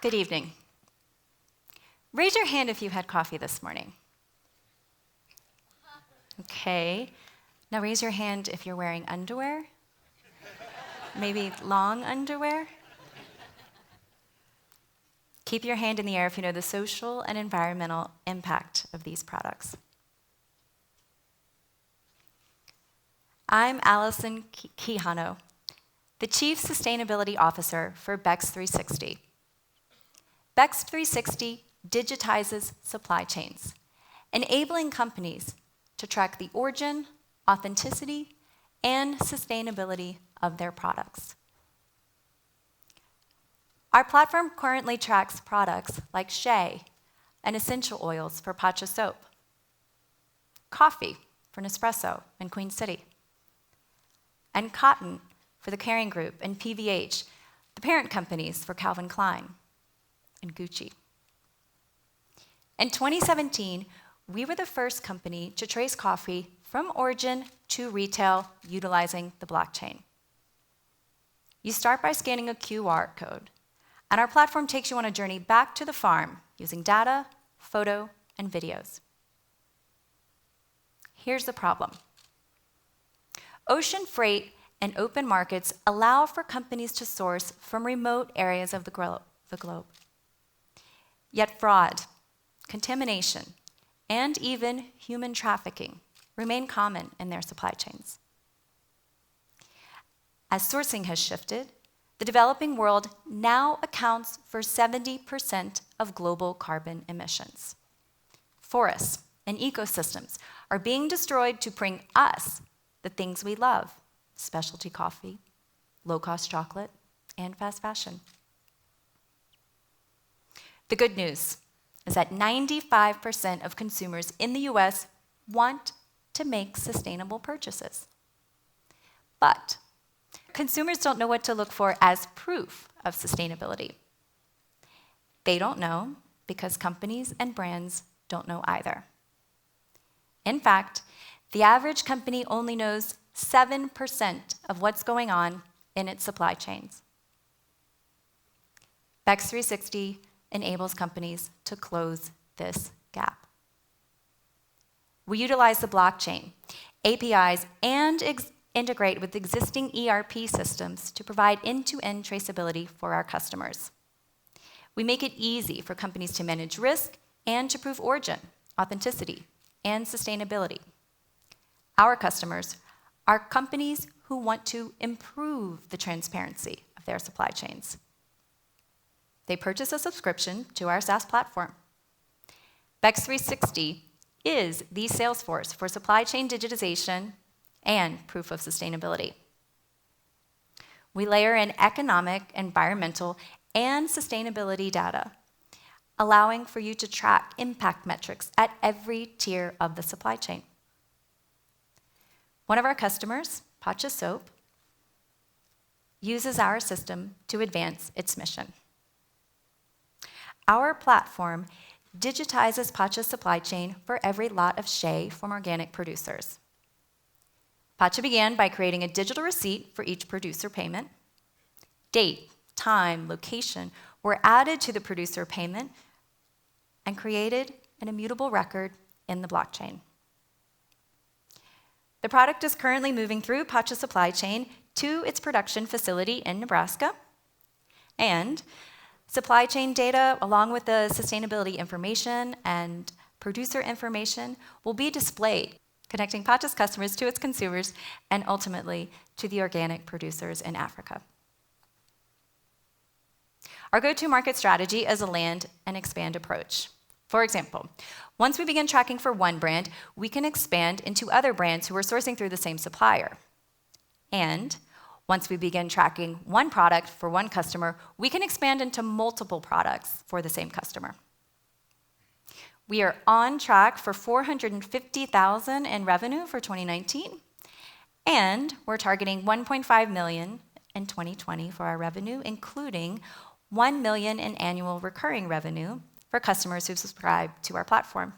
Good evening. Raise your hand if you had coffee this morning. Okay. Now raise your hand if you're wearing underwear. Maybe long underwear. Keep your hand in the air if you know the social and environmental impact of these products. I'm Allison Quijano, the Chief Sustainability Officer for Bext360. Bext360 digitizes supply chains, enabling companies to track the origin, authenticity, and sustainability of their products. Our platform currently tracks products like shea and essential oils for Pacha soap, coffee for Nespresso and Queen City, and cotton for the Kering Group and PVH, the parent companies for Calvin Klein and Gucci. In 2017, we were the first company to trace coffee from origin to retail utilizing the blockchain. You start by scanning a QR code, and our platform takes you on a journey back to the farm using data, photo, and videos. Here's the problem. Ocean freight and open markets allow for companies to source from remote areas of the globe. Yet fraud, contamination, and even human trafficking remain common in their supply chains. As sourcing has shifted, the developing world now accounts for 70% of global carbon emissions. Forests and ecosystems are being destroyed to bring us the things we love: specialty coffee, low-cost chocolate, and fast fashion. The good news is that 95% of consumers in the US want to make sustainable purchases. But consumers don't know what to look for as proof of sustainability. They don't know because companies and brands don't know either. In fact, the average company only knows 7% of what's going on in its supply chains. Bext360 enables companies to close this gap. We utilize the blockchain, APIs, and integrate with existing ERP systems to provide end-to-end traceability for our customers. We make it easy for companies to manage risk and to prove origin, authenticity, and sustainability. Our customers are companies who want to improve the transparency of their supply chains. They purchase a subscription to our SaaS platform. Bext360 is the Salesforce for supply chain digitization and proof of sustainability. We layer in economic, environmental, and sustainability data, allowing for you to track impact metrics at every tier of the supply chain. One of our customers, Pacha Soap, uses our system to advance its mission. Our platform digitizes Pacha's supply chain for every lot of shea from organic producers. Pacha began by creating a digital receipt for each producer payment. Date, time, location were added to the producer payment and created an immutable record in the blockchain. The product is currently moving through Pacha's supply chain to its production facility in Nebraska, and supply chain data, along with the sustainability information and producer information, will be displayed, connecting Pacha's customers to its consumers and ultimately to the organic producers in Africa. Our go-to-market strategy is a land and expand approach. For example, once we begin tracking for one brand, we can expand into other brands who are sourcing through the same supplier. And once we begin tracking one product for one customer, we can expand into multiple products for the same customer. We are on track for $450,000 in revenue for 2019, and we're targeting $1.5 million in 2020 for our revenue, including $1 million in annual recurring revenue for customers who subscribe to our platform.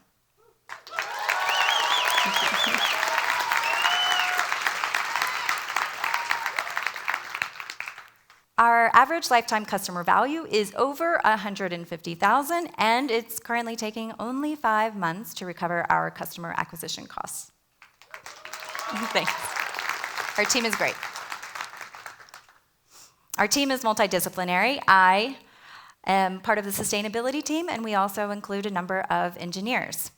Our average lifetime customer value is over $150,000, and it's currently taking only 5 months to recover our customer acquisition costs. Thanks. Our team is great. Our team is multidisciplinary. I am part of the sustainability team, and we also include a number of engineers.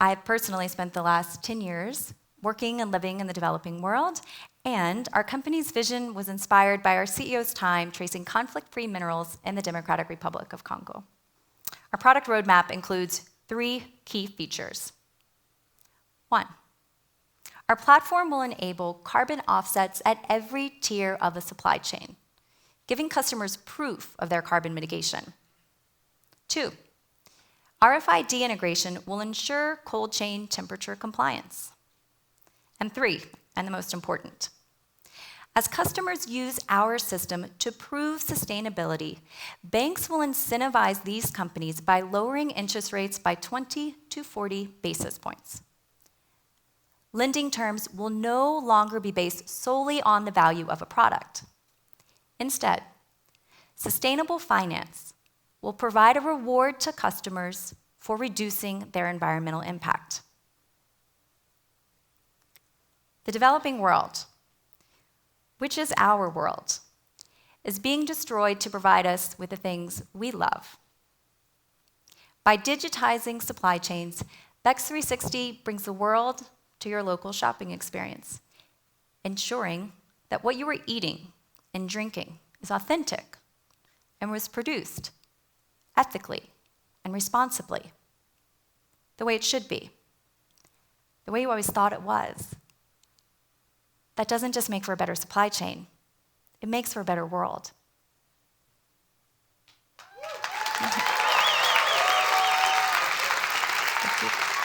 I personally spent the last 10 years working and living in the developing world, and our company's vision was inspired by our CEO's time tracing conflict-free minerals in the Democratic Republic of Congo. Our product roadmap includes 3 key features. 1, our platform will enable carbon offsets at every tier of the supply chain, giving customers proof of their carbon mitigation. 2, RFID integration will ensure cold chain temperature compliance. And 3, and the most important, as customers use our system to prove sustainability, banks will incentivize these companies by lowering interest rates by 20 to 40 basis points. Lending terms will no longer be based solely on the value of a product. Instead, sustainable finance will provide a reward to customers for reducing their environmental impact. The developing world, which is our world, is being destroyed to provide us with the things we love. By digitizing supply chains, Bext360 brings the world to your local shopping experience, ensuring that what you are eating and drinking is authentic and was produced ethically and responsibly, the way it should be, the way you always thought it was. That doesn't just make for a better supply chain, it makes for a better world. Thank you.